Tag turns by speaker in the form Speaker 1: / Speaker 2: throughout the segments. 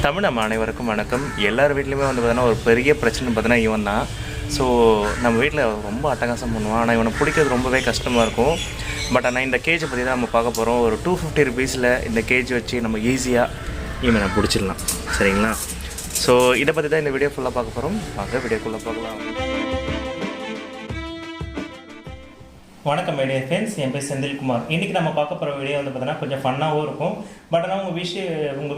Speaker 1: தமிழ் நம்ம அனைவருக்கும் வணக்கம். எல்லார் வீட்லையுமே வந்து பார்த்தீங்கன்னா ஒரு பெரிய பிரச்சனை பார்த்தீங்கன்னா இவன் தான். ஸோ நம்ம வீட்டில் ரொம்ப அட்டகாசம் பண்ணுவான். ஆனால் இவனை பிடிக்கிறது ரொம்பவே கஷ்டமாக இருக்கும். பட் ஆனால் இந்த கேஜை பற்றி தான் நம்ம பார்க்க போகிறோம். ஒரு 250 ருபீஸில் இந்த கேஜ் வச்சு நம்ம ஈஸியாக இவனை பிடிச்சிடலாம். சரிங்களா? ஸோ இதை பற்றி தான் இந்த வீடியோ ஃபுல்லாக பார்க்க போகிறோம். வாங்க வீடியோக்குள்ளே பார்க்கலாம். வணக்கம் மீடியா ஃப்ரெண்ட்ஸ், என் பேர் செந்தில்குமார். இன்றைக்கி நம்ம பார்க்க போகிற வீடியோ வந்து பார்த்தீங்கன்னா கொஞ்சம் ஃபன்னாகவும் இருக்கும். பட் ஆனால் உங்கள்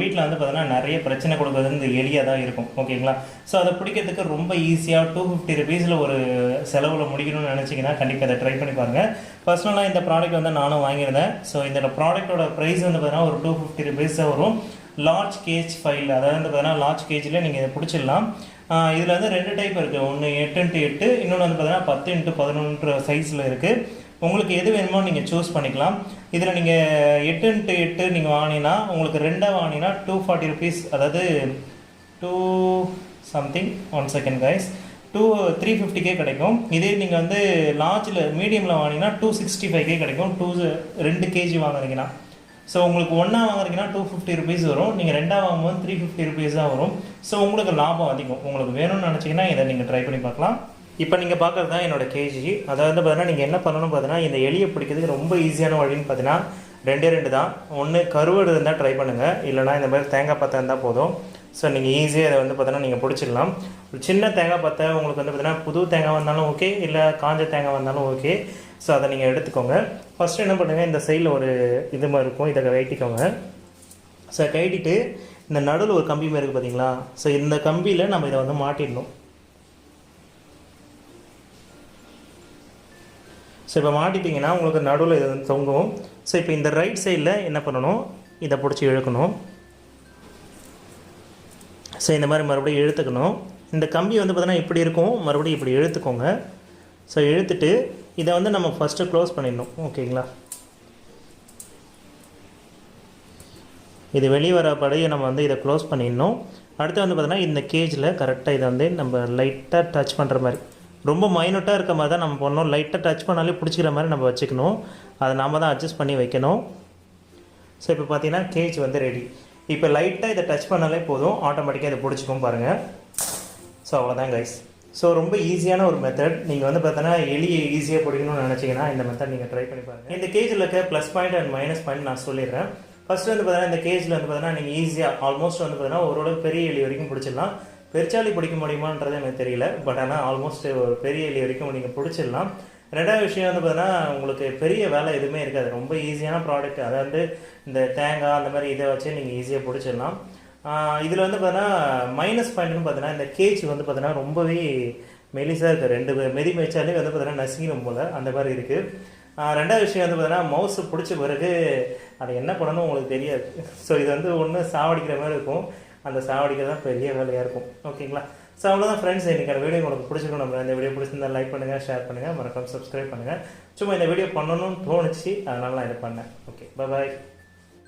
Speaker 1: வீட்டில் வந்து பார்த்தீங்கன்னா நிறைய பிரச்சனை கொடுக்குறது இந்த எளியாக தான் இருக்கும். ஓகேங்களா? ஸோ அதை பிடிக்கிறதுக்கு ரொம்ப ஈஸியாக 250 ருபீஸில் ஒரு செலவில் முடிக்கணும்னு நினச்சிங்கன்னா கண்டிப்பாக அதை ட்ரை பண்ணி பாருங்கள். பர்சனலாக இந்த ப்ராடக்ட் வந்து நானும் வாங்கியிருந்தேன். ஸோ இந்த ப்ராடக்ட்டோட ப்ரைஸ் வந்து பார்த்தீங்கன்னா ஒரு 250 ருபீஸ் தான் வரும். லார்ஜ் கேஜ் ஃபைல், அதாவது வந்து பார்த்தீங்கன்னா லார்ஜ் கேஜில் நீங்கள் இதை பிடிச்சிடலாம். இதில் வந்து 2 டைப் இருக்குது. ஒன்று 8x8, இன்னொன்று வந்து பார்த்தீங்கன்னா 10x11 சைஸில் இருக்குது. உங்களுக்கு எது வேணுமோ நீங்கள் சூஸ் பண்ணிக்கலாம். இதில் நீங்கள் 8x8 நீங்கள் வாங்கினீங்கன்னா உங்களுக்கு 2 வாங்கினீங்கன்னா 240 ருபீஸ், அதாவது 2 சம்திங் 1 செகண்ட் கைஸ் 350K கிடைக்கும். இதே நீங்கள் வந்து லார்ஜில் மீடியமில் வாங்கினீங்கன்னா 265K கிடைக்கும். 2 கேஜி வாங்குறீங்கன்னா. ஸோ உங்களுக்கு ஒன்றா வாங்குறீங்கன்னா 250 ருபீஸ் வரும். நீங்கள் 2 வாங்கும்போது 350 ருபீஸ் தான் வரும். ஸோ உங்களுக்கு லாபம் அதிகம். உங்களுக்கு வேணும்னு நினச்சிங்கன்னா இதை நீங்கள் ட்ரை பண்ணி பார்க்கலாம். இப்போ நீங்கள் பார்க்குறது தான் என்னோடய கேஜி. அதாவது பார்த்தீங்கன்னா நீங்கள் என்ன பண்ணணும் பார்த்தீங்கன்னா, இந்த எலியை பிடிக்கிறதுக்கு ரொம்ப ஈஸியான வழின்னு பார்த்தீங்கன்னா 2 தான். ஒன்று கருவாடு இருந்தால் ட்ரை பண்ணுங்கள், இல்லைனா இந்த மாதிரி தேங்காய் பத்தை இருந்தால் போதும். ஸோ நீங்கள் ஈஸியாக அதை வந்து பார்த்தீங்கன்னா நீங்கள் பிடிச்சிடலாம். ஒரு சின்ன தேங்காய் பத்தை உங்களுக்கு வந்து பார்த்தீங்கன்னா புது தேங்காய் வந்தாலும் ஓகே, இல்லை காஞ்ச தேங்காய் வந்தாலும் ஓகே. ஸோ அதை நீங்கள் எடுத்துக்கோங்க. ஃபஸ்ட்டு என்ன பண்ணுங்கள், இந்த சைடில் ஒரு இது மாதிரி இருக்கும், இதை கட்டிக்கோங்க. ஸோ கட்டிட்டு இந்த நடுவில் ஒரு கம்பி மாதிரி இருக்குது பார்த்தீங்களா? ஸோ இந்த கம்பியில் நம்ம இதை வந்து மாட்டிடணும். ஸோ இப்போ மாட்டிட்டிங்கன்னா உங்களுக்கு நடுவில் இது வந்து தொங்கும். ஸோ இப்போ இந்த ரைட் சைடில் என்ன பண்ணணும், இதை பிடிச்சி இழுக்கணும். ஸோ இந்த மாதிரி மறுபடியும் இழுத்துக்கணும். இந்த கம்பி வந்து பார்த்தீங்கன்னா இப்படி இருக்கும், மறுபடியும் இப்படி இழுத்துக்கோங்க. ஸோ இழுத்துட்டு இதை வந்து நம்ம ஃபஸ்ட்டு க்ளோஸ் பண்ணிடணும். ஓகேங்களா? இது வெளியே வர படையை நம்ம வந்து இதை க்ளோஸ் பண்ணிடணும். அடுத்து வந்து பார்த்தீங்கன்னா இந்த கேஜில் கரெக்டாக இதை வந்து நம்ம லைட்டாக டச் பண்ணுற மாதிரி, ரொம்ப மைனூட்டாக இருக்க மாதிரி தான் நம்ம பண்ணணும். லைட்டாக டச் பண்ணாலே பிடிச்சிக்கிற மாதிரி நம்ம வச்சுக்கணும். அதை நாம் தான் அட்ஜஸ்ட் பண்ணி வைக்கணும். ஸோ இப்போ பார்த்தீங்கன்னா கேஜ் வந்து ரெடி. இப்போ லைட்டாக இதை டச் பண்ணாலே போதும், ஆட்டோமேட்டிக்காக இதை பிடிச்சிக்கும் பாருங்கள். ஸோ அவ்வளோதான் கைஸ். ஸோ ரொம்ப ஈஸியான ஒரு மெத்தட். நீங்கள் வந்து பார்த்தோன்னா எலியை ஈஸியாக பிடிக்கணும்னு நினச்சிங்கன்னா இந்த மெத்தட் நீங்கள் ட்ரை பண்ணி பாருங்கள். இந்த கேஜில் இருக்க plus point and minus point நான் சொல்லிடுறேன். ஃபஸ்ட்டு வந்து பார்த்தீங்கன்னா இந்த கேஜில் வந்து பார்த்தீங்கன்னா நீங்கள் ஈஸியாக ஆல்மோஸ்ட் வந்து பார்த்தீங்கன்னா ஓரளவு பெரிய எலி வரைக்கும் பிடிச்சிடலாம். பெருச்சாலி பிடிக்க முடியுமான்றது எனக்கு தெரியல. பட் ஆனால் ஆல்மோஸ்ட் ஒரு பெரிய எலி வரைக்கும் நீங்கள் பிடிச்சிடலாம். ரெண்டாவது விஷயம் வந்து பார்த்தீங்கன்னா உங்களுக்கு பெரிய வேலை எதுவுமே இருக்காது. ரொம்ப ஈஸியான ப்ராடக்ட். அதாவது இந்த தேங்காய் அந்த மாதிரி இதை வச்சு நீங்கள் ஈஸியாக பிடிச்சிடலாம். இதில் வந்து பார்த்தீங்கன்னா மைனஸ் பாயிண்ட்னு பார்த்தீங்கன்னா இந்த கேஜ் வந்து பார்த்தீங்கன்னா ரொம்பவே மெலிசாக இருக்குது. 2 மெதி மேய்ச்சாலே வந்து பார்த்தீங்கன்னா நசுங்கிடும் போல் அந்த மாதிரி இருக்குது. ரெண்டாவது விஷயம் வந்து பார்த்தீங்கன்னா மவுஸ் பிடிச்ச பிறகு அதை என்ன பண்ணணும் உங்களுக்கு தெரியாது. ஸோ இது வந்து ஒன்று சாவடிக்கிற மாதிரி இருக்கும். அந்த சாவடிக்கிறது தான் பெரிய வேலையாக இருக்கும். ஓகேங்களா? ஸோ அவ்வளோதான் ஃப்ரெண்ட்ஸ். இன்றைக்கான வீடியோ உங்களுக்கு பிடிச்சிருக்கணும். நம்ம இந்த வீடியோ பிடிச்சிருந்தா லைக் பண்ணுங்கள், ஷேர் பண்ணுங்கள், மறக்காம சப்ஸ்கிரைப் பண்ணுங்கள். சும்மா இந்த வீடியோ பண்ணணும்னு தோணுச்சு, அதனால நான் இதை பண்ணேன். ஓகே, பாய்.